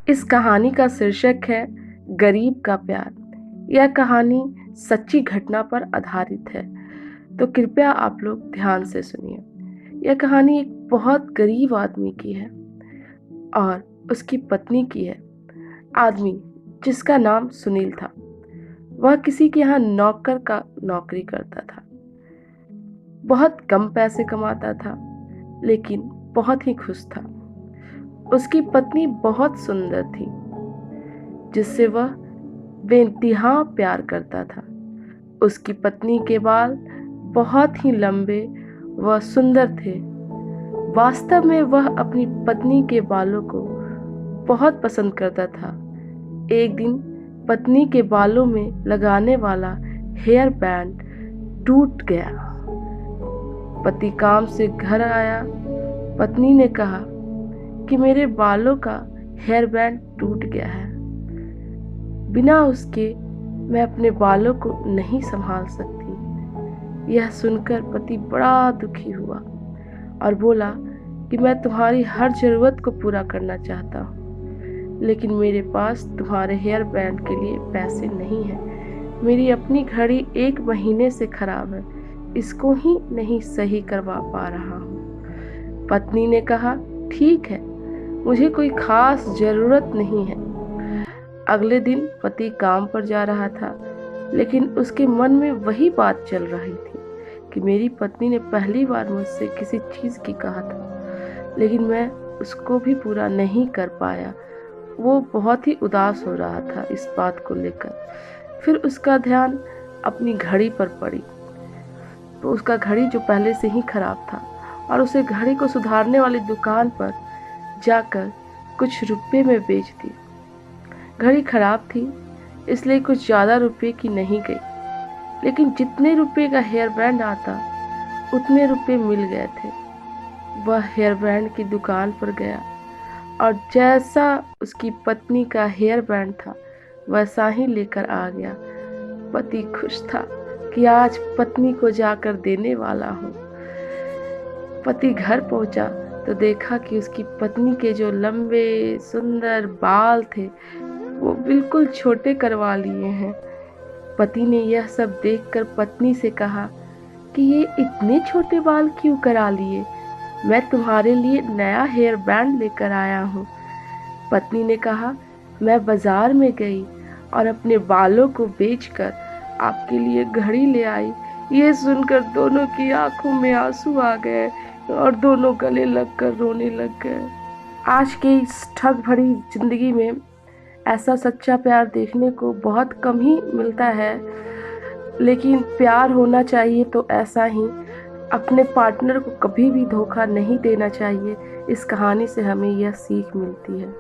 इस कहानी का शीर्षक है गरीब का प्यार। यह कहानी सच्ची घटना पर आधारित है, तो कृपया आप लोग ध्यान से सुनिए। यह कहानी एक बहुत गरीब आदमी की है और उसकी पत्नी की है। आदमी जिसका नाम सुनील था, वह किसी के यहाँ नौकर का नौकरी करता था। बहुत कम पैसे कमाता था, लेकिन बहुत ही खुश था। उसकी पत्नी बहुत सुंदर थी, जिससे वह बेइंतहा प्यार करता था। उसकी पत्नी के बाल बहुत ही लंबे व सुंदर थे। वास्तव में वह अपनी पत्नी के बालों को बहुत पसंद करता था। एक दिन पत्नी के बालों में लगाने वाला हेयर बैंड टूट गया। पति काम से घर आया। पत्नी ने कहा कि मेरे बालों का हेयर बैंड टूट गया है। बिना उसके मैं अपने बालों को नहीं संभाल सकती। यह सुनकर पति बड़ा दुखी हुआ और बोला कि मैं तुम्हारी हर जरूरत को पूरा करना चाहता हूँ, लेकिन मेरे पास तुम्हारे हेयर बैंड के लिए पैसे नहीं हैं। मेरी अपनी घड़ी 1 महीने से खराब है, इसको ही नहीं सही करवा पा रहा हूँ। पत्नी ने कहा, ठीक है, मुझे कोई खास जरूरत नहीं है। अगले दिन पति काम पर जा रहा था, लेकिन उसके मन में वही बात चल रही थी कि मेरी पत्नी ने पहली बार मुझसे किसी चीज़ की कहा था, लेकिन मैं उसको भी पूरा नहीं कर पाया। वो बहुत ही उदास हो रहा था इस बात को लेकर। फिर उसका ध्यान अपनी घड़ी पर पड़ी। तो उसका घड़ी जो पहले से ही खराब था, और उसे घड़ी को सुधारने वाली दुकान पर जाकर कुछ रुपए में बेच दी। घड़ी खराब थी, इसलिए कुछ ज़्यादा रुपए की नहीं गई, लेकिन जितने रुपए का हेयर बैंड आता उतने रुपए मिल गए थे। वह हेयर बैंड की दुकान पर गया और जैसा उसकी पत्नी का हेयर बैंड था वैसा ही लेकर आ गया। पति खुश था कि आज पत्नी को जाकर देने वाला हूँ। पति घर पहुंचा तो देखा कि उसकी पत्नी के जो लंबे सुंदर बाल थे वो बिल्कुल छोटे करवा लिए हैं। पति ने यह सब देखकर पत्नी से कहा कि ये इतने छोटे बाल क्यों करा लिए? मैं तुम्हारे लिए नया हेयर बैंड लेकर आया हूँ। पत्नी ने कहा, मैं बाजार में गई और अपने बालों को बेचकर आपके लिए घड़ी ले आई। ये सुनकर दोनों की आंखों में आंसू आ गए और दोनों गले लगकर रोने लग गए। आज के इस ठग भरी जिंदगी में ऐसा सच्चा प्यार देखने को बहुत कम ही मिलता है, लेकिन प्यार होना चाहिए तो ऐसा ही। अपने पार्टनर को कभी भी धोखा नहीं देना चाहिए। इस कहानी से हमें यह सीख मिलती है।